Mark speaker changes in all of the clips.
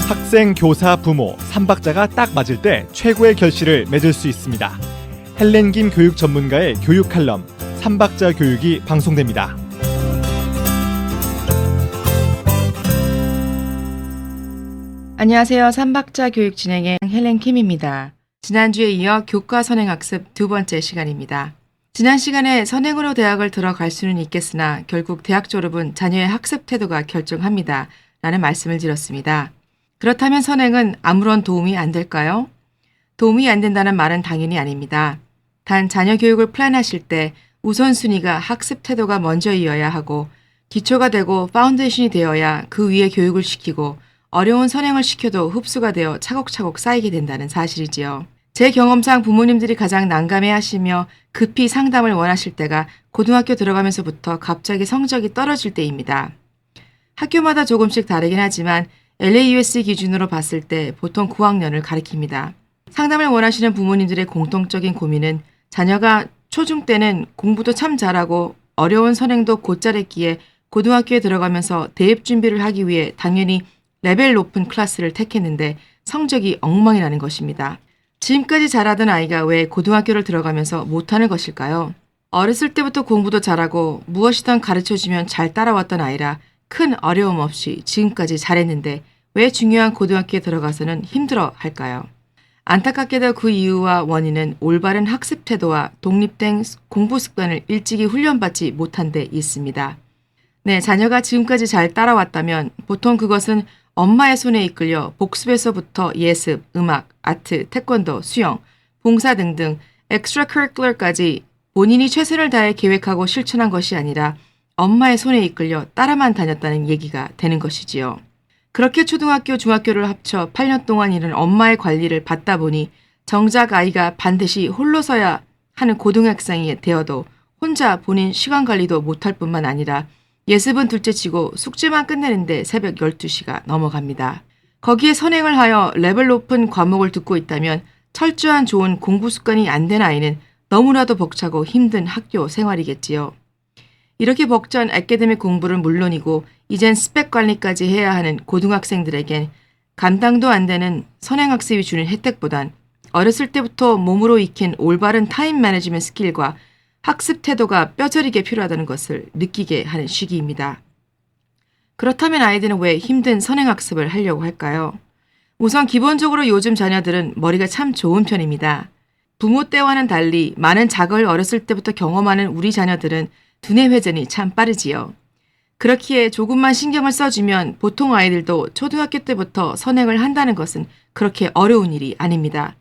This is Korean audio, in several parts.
Speaker 1: 학생, 교사, 부모, 3박자가 딱 맞을 때 최고의 결실을 맺을 수 있습니다. 헬렌 김 교육 전문가의 교육 칼럼 3박자 교육이 방송됩니다.
Speaker 2: 안녕하세요. 3박자 교육 진행의 헬렌 킴입니다. 지난주에 이어 교과 선행학습 두 번째 시간입니다. 지난 시간에 선행으로 대학을 들어갈 수는 있겠으나 결국 대학 졸업은 자녀의 학습 태도가 결정합니다. 라는 말씀을 드렸습니다. 그렇다면 선행은 아무런 도움이 안 될까요? 도움이 안 된다는 말은 당연히 아닙니다. 단 자녀 교육을 플랜하실 때 우선순위가 학습 태도가 먼저이어야 하고 기초가 되고 파운데이션이 되어야 그 위에 교육을 시키고 어려운 선행을 시켜도 흡수가 되어 차곡차곡 쌓이게 된다는 사실이지요. 제 경험상 부모님들이 가장 난감해하시며 급히 상담을 원하실 때가 고등학교 들어가면서부터 갑자기 성적이 떨어질 때입니다. 학교마다 조금씩 다르긴 하지만 LAUSD 기준으로 봤을 때 보통 9학년을 가리킵니다. 상담을 원하시는 부모님들의 공통적인 고민은 자녀가 초중 때는 공부도 참 잘하고 어려운 선행도 곧잘 했기에 고등학교에 들어가면서 대입 준비를 하기 위해 당연히 레벨 높은 클래스를 택했는데 성적이 엉망이라는 것입니다. 지금까지 잘하던 아이가 왜 고등학교를 들어가면서 못하는 것일까요? 어렸을 때부터 공부도 잘하고 무엇이든 가르쳐주면 잘 따라왔던 아이라 큰 어려움 없이 지금까지 잘했는데 왜 중요한 고등학교에 들어가서는 힘들어 할까요? 안타깝게도 그 이유와 원인은 올바른 학습 태도와 독립된 공부 습관을 일찍이 훈련받지 못한 데 있습니다. 네, 자녀가 지금까지 잘 따라왔다면 보통 그것은 엄마의 손에 이끌려 복습에서부터 예습, 음악, 아트, 태권도, 수영, 봉사 등등 엑스트라커리큘러까지 본인이 최선을 다해 계획하고 실천한 것이 아니라 엄마의 손에 이끌려 따라만 다녔다는 얘기가 되는 것이지요. 그렇게 초등학교, 중학교를 합쳐 8년 동안 이른 엄마의 관리를 받다 보니 정작 아이가 반드시 홀로 서야 하는 고등학생이 되어도 혼자 본인 시간 관리도 못할 뿐만 아니라 예습은 둘째치고 숙제만 끝내는데 새벽 12시가 넘어갑니다. 거기에 선행을 하여 레벨 높은 과목을 듣고 있다면 철저한 좋은 공부 습관이 안 된 아이는 너무나도 벅차고 힘든 학교 생활이겠지요. 이렇게 벅찬 애캐데믹 공부는 물론이고 이젠 스펙 관리까지 해야 하는 고등학생들에겐 감당도 안 되는 선행학습이 주는 혜택보단 어렸을 때부터 몸으로 익힌 올바른 타임 매니지먼트 스킬과 학습 태도가 뼈저리게 필요하다는 것을 느끼게 하는 시기입니다. 그렇다면 아이들은 왜 힘든 선행학습을 하려고 할까요? 우선 기본적으로 요즘 자녀들은 머리가 참 좋은 편입니다. 부모 때와는 달리 많은 자극을 어렸을 때부터 경험하는 우리 자녀들은 두뇌 회전이 참 빠르지요. 그렇기에 조금만 신경을 써주면 보통 아이들도 초등학교 때부터 선행을 한다는 것은 그렇게 어려운 일이 아닙니다.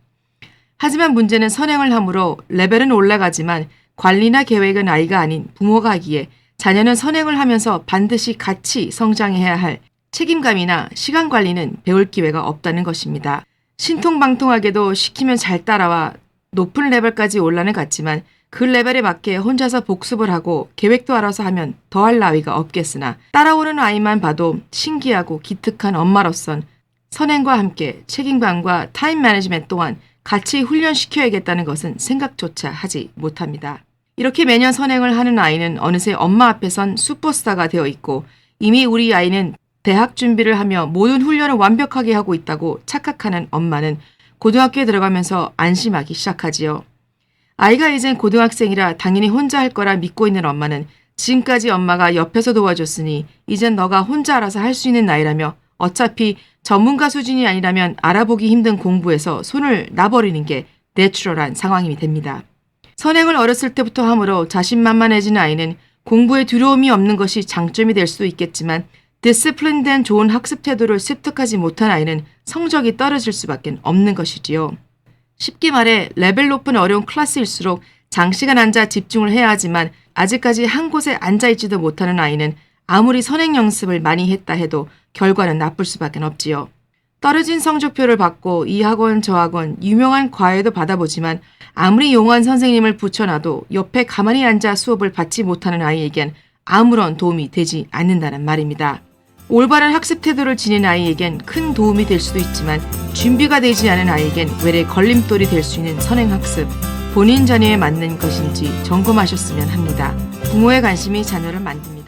Speaker 2: 하지만 문제는 선행을 함으로 레벨은 올라가지만 관리나 계획은 아이가 아닌 부모가 하기에 자녀는 선행을 하면서 반드시 같이 성장해야 할 책임감이나 시간 관리는 배울 기회가 없다는 것입니다. 신통방통하게도 시키면 잘 따라와 높은 레벨까지 올라는 갔지만 그 레벨에 맞게 혼자서 복습을 하고 계획도 알아서 하면 더할 나위가 없겠으나 따라오는 아이만 봐도 신기하고 기특한 엄마로선 선행과 함께 책임감과 타임 매니지먼트 또한 같이 훈련시켜야겠다는 것은 생각조차 하지 못합니다. 이렇게 매년 선행을 하는 아이는 어느새 엄마 앞에선 슈퍼스타가 되어 있고 이미 우리 아이는 대학 준비를 하며 모든 훈련을 완벽하게 하고 있다고 착각하는 엄마는 고등학교에 들어가면서 안심하기 시작하지요. 아이가 이젠 고등학생이라 당연히 혼자 할 거라 믿고 있는 엄마는 지금까지 엄마가 옆에서 도와줬으니 이젠 너가 혼자 알아서 할 수 있는 나이라며 어차피 전문가 수준이 아니라면 알아보기 힘든 공부에서 손을 놔버리는 게 내추럴한 상황이 됩니다. 선행을 어렸을 때부터 함으로 자신만만해진 아이는 공부에 두려움이 없는 것이 장점이 될 수도 있겠지만 디시플린된 좋은 학습 태도를 습득하지 못한 아이는 성적이 떨어질 수밖에 없는 것이지요. 쉽게 말해 레벨 높은 어려운 클래스일수록 장시간 앉아 집중을 해야 하지만 아직까지 한 곳에 앉아있지도 못하는 아이는 아무리 선행 연습을 많이 했다 해도 결과는 나쁠 수밖에 없지요. 떨어진 성적표를 받고 이 학원 저 학원 유명한 과외도 받아보지만 아무리 용한 선생님을 붙여놔도 옆에 가만히 앉아 수업을 받지 못하는 아이에겐 아무런 도움이 되지 않는다는 말입니다. 올바른 학습 태도를 지닌 아이에겐 큰 도움이 될 수도 있지만 준비가 되지 않은 아이에겐 외래 걸림돌이 될 수 있는 선행학습, 본인 자녀에 맞는 것인지 점검하셨으면 합니다. 부모의 관심이 자녀를 만듭니다.